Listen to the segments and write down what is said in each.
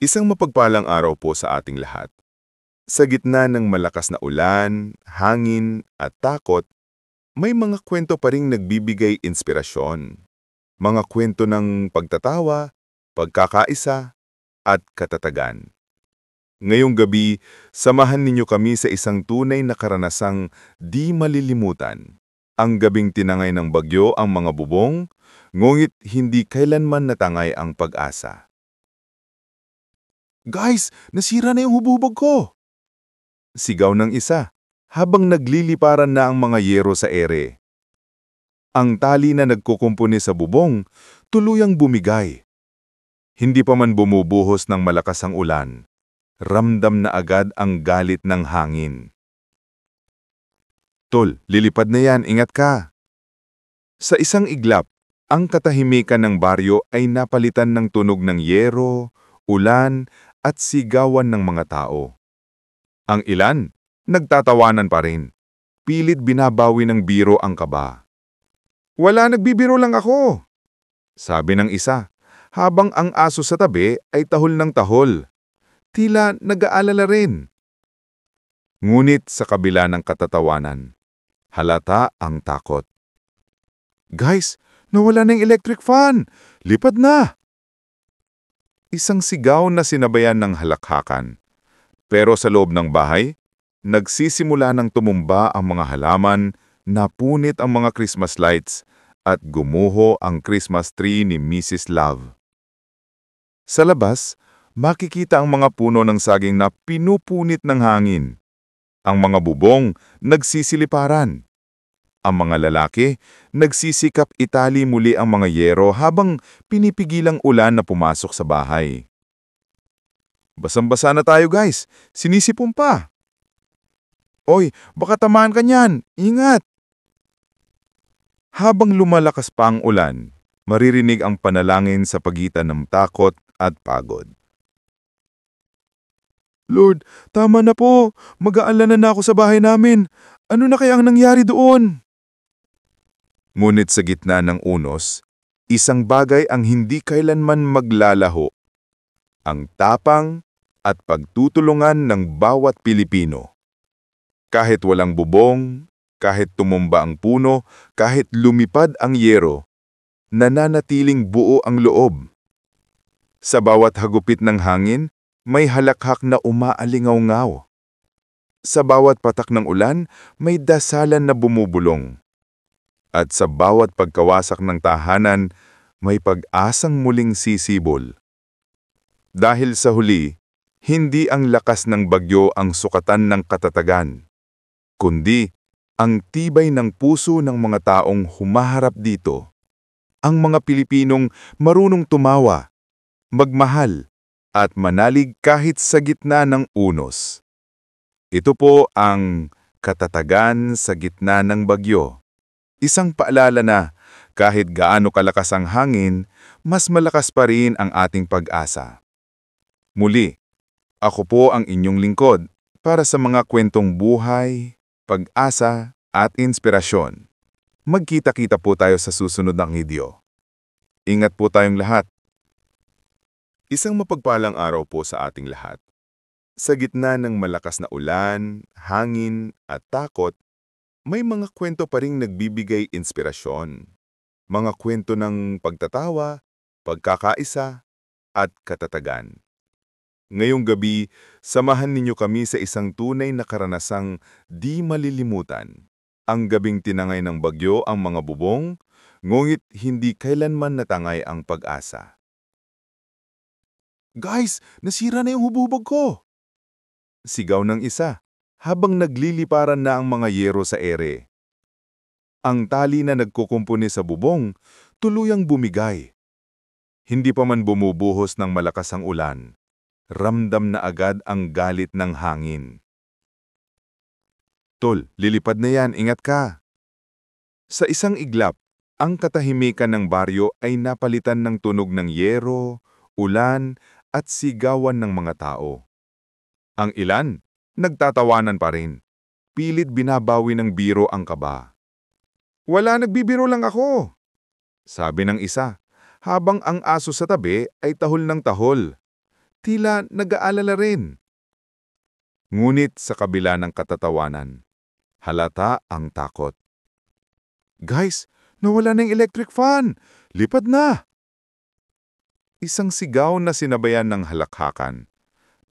Isang mapagpalang araw po sa ating lahat. Sa gitna ng malakas na ulan, hangin at takot, may mga kwento pa ring nagbibigay inspirasyon. Mga kwento ng pagtatawa, pagkakaisa, at katatagan. Ngayong gabi, samahan ninyo kami sa isang tunay na karanasang di malilimutan. Ang gabing tinangay ng bagyo ang mga bubong, ngunit hindi kailanman natangay ang pag-asa. Guys, nasira na yung hububog ko! Sigaw ng isa, habang nagliliparan na ang mga yero sa ere. Ang tali na nagkukumpuni sa bubong, tuluyang bumigay. Hindi pa man bumubuhos ng malakas ang ulan, ramdam na agad ang galit ng hangin. Tol, lilipad na yan, ingat ka! Sa isang iglap, ang katahimikan ng baryo ay napalitan ng tunog ng yero, ulan, at sigawan ng mga tao. Ang ilan, nagtatawanan pa rin. Pilit binabawi ng biro ang kaba. Wala, nagbibiro lang ako, sabi ng isa, habang ang aso sa tabi ay tahol ng tahol. Tila nag-aalala rin. Ngunit sa kabila ng katatawanan, halata ang takot. Guys, nawala na yung electric fan! Lipad na! Isang sigaw na sinabayan ng halakhakan. Pero sa loob ng bahay, nagsisimula ng tumumba ang mga halaman, napunit ang mga Christmas lights, at gumuho ang Christmas tree ni Mrs. Love. Sa labas, makikita ang mga puno ng saging na pinupunit ng hangin. Ang mga bubong nagsisiliparan. Ang mga lalaki nagsisikap itali muli ang mga yero habang pinipigilang ulan na pumasok sa bahay. Basang-basa na tayo guys, sinisipon pa. Oy, baka tamaan ka niyan, ingat! Habang lumalakas pa ang ulan, maririnig ang panalangin sa pagitan ng takot at pagod. Lord, tama na po, mag-aalala na ako sa bahay namin. Ano na kaya ang nangyari doon? Ngunit sa gitna ng unos, isang bagay ang hindi kailanman maglalaho. Ang tapang at pagtutulungan ng bawat Pilipino. Kahit walang bubong, kahit tumumba ang puno, kahit lumipad ang yero, nananatiling buo ang loob. Sa bawat hagupit ng hangin, may halakhak na umaalingaw-ngaw. Sa bawat patak ng ulan, may dasalan na bumubulong. At sa bawat pagkawasak ng tahanan, may pag-asang muling sisibol. Dahil sa huli, hindi ang lakas ng bagyo ang sukatan ng katatagan, kundi ang tibay ng puso ng mga taong humaharap dito. Ang mga Pilipinong marunong tumawa, magmahal, at manalig kahit sa gitna ng unos. Ito po ang katatagan sa gitna ng bagyo. Isang paalala na kahit gaano kalakas ang hangin, mas malakas pa rin ang ating pag-asa. Muli, ako po ang inyong lingkod para sa mga kwentong buhay, pag-asa at inspirasyon. Magkita-kita po tayo sa susunod na video. Ingat po tayong lahat. Isang mapagpalang araw po sa ating lahat. Sa gitna ng malakas na ulan, hangin at takot, may mga kwento pa ring nagbibigay inspirasyon. Mga kwento ng pagtatawa, pagkakaisa, at katatagan. Ngayong gabi, samahan ninyo kami sa isang tunay na karanasang di malilimutan. Ang gabing tinangay ng bagyo ang mga bubong, ngunit hindi kailanman natangay ang pag-asa. Guys, nasira na yung hububog ko! Sigaw ng isa, habang nagliliparan na ang mga yero sa ere. Ang tali na nagkukumpuni sa bubong, tuluyang bumigay. Hindi pa man bumubuhos ng malakas ang ulan, ramdam na agad ang galit ng hangin. Tol, lilipad na yan, ingat ka! Sa isang iglap, ang katahimikan ng baryo ay napalitan ng tunog ng yero, ulan, at sigawan ng mga tao. Ang ilan, nagtatawanan pa rin. Pilit binabawi ng biro ang kaba. Wala, nagbibiro lang ako, sabi ng isa, habang ang aso sa tabi ay tahol ng tahol. tila nag-aalala rin. Ngunit sa kabila ng katatawanan, halata ang takot. Guys, nawala na yung electric fan! Lipad na! Isang sigaw na sinabayan ng halakhakan.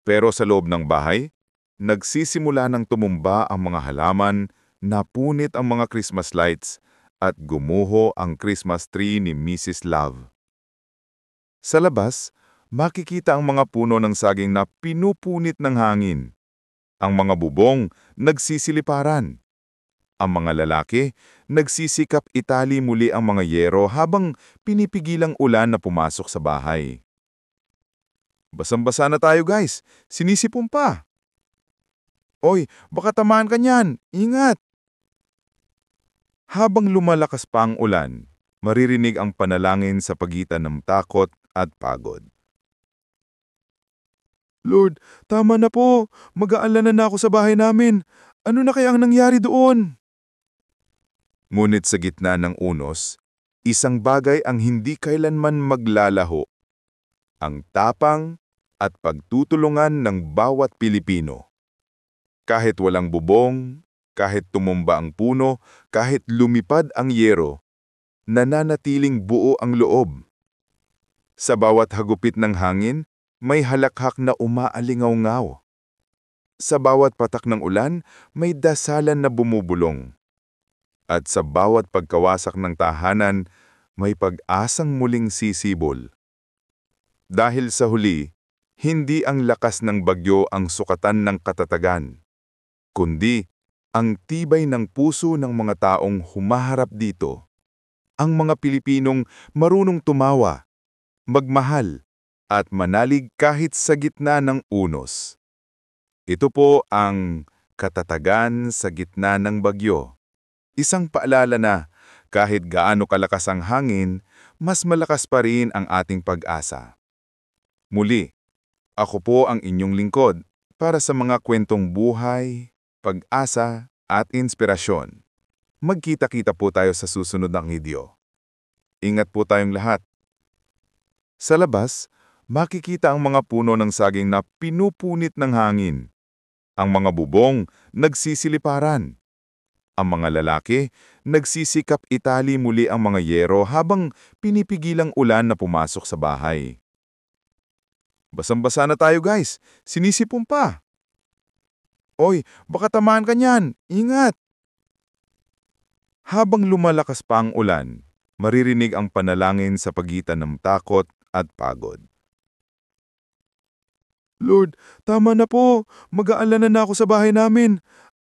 Pero sa loob ng bahay, nagsisimula ng tumumba ang mga halaman, napunit ang mga Christmas lights, at gumuho ang Christmas tree ni Mrs. Love. Sa labas, makikita ang mga puno ng saging na pinupunit ng hangin. Ang mga bubong nagsisiliparan. Ang mga lalaki nagsisikap itali muli ang mga yero habang pinipigilang ulan na pumasok sa bahay. Basang-basa na tayo guys, sinisipon pa. Oy, baka tamaan ka niyan, ingat! Habang lumalakas pa ang ulan, maririnig ang panalangin sa pagitan ng takot at pagod. Lord, tama na po. Mag-aalala na ako sa bahay namin. Ano na kaya ang nangyari doon? Ngunit sa gitna ng unos, isang bagay ang hindi kailanman maglalaho. Ang tapang at pagtutulungan ng bawat Pilipino. Kahit walang bubong, kahit tumumba ang puno, kahit lumipad ang yero, nananatiling buo ang loob. Sa bawat hagupit ng hangin, may halakhak na umaalingaw-ngaw. Sa bawat patak ng ulan, may dasalan na bumubulong. At sa bawat pagkawasak ng tahanan, may pag-asang muling sisibol. Dahil sa huli, hindi ang lakas ng bagyo ang sukatan ng katatagan, kundi ang tibay ng puso ng mga taong humaharap dito. Ang mga Pilipinong marunong tumawa, magmahal, at manalig kahit sa gitna ng unos. Ito po ang katatagan sa gitna ng bagyo. Isang paalala na kahit gaano kalakas ang hangin, mas malakas pa rin ang ating pag-asa. Muli, ako po ang inyong lingkod para sa mga kwentong buhay, pag-asa at inspirasyon. Magkita-kita po tayo sa susunod na video. Ingat po tayong lahat. Sa labas, makikita ang mga puno ng saging na pinupunit ng hangin. Ang mga bubong nagsisiliparan. Ang mga lalaki nagsisikap itali muli ang mga yero habang pinipigilang ulan na pumasok sa bahay. Basang-basa na tayo guys, sinisipon pa. Oy, baka tamaan ka niyan, ingat! Habang lumalakas pa ang ulan, maririnig ang panalangin sa pagitan ng takot at pagod. Lord, tama na po. Mag-aalala na ako sa bahay namin.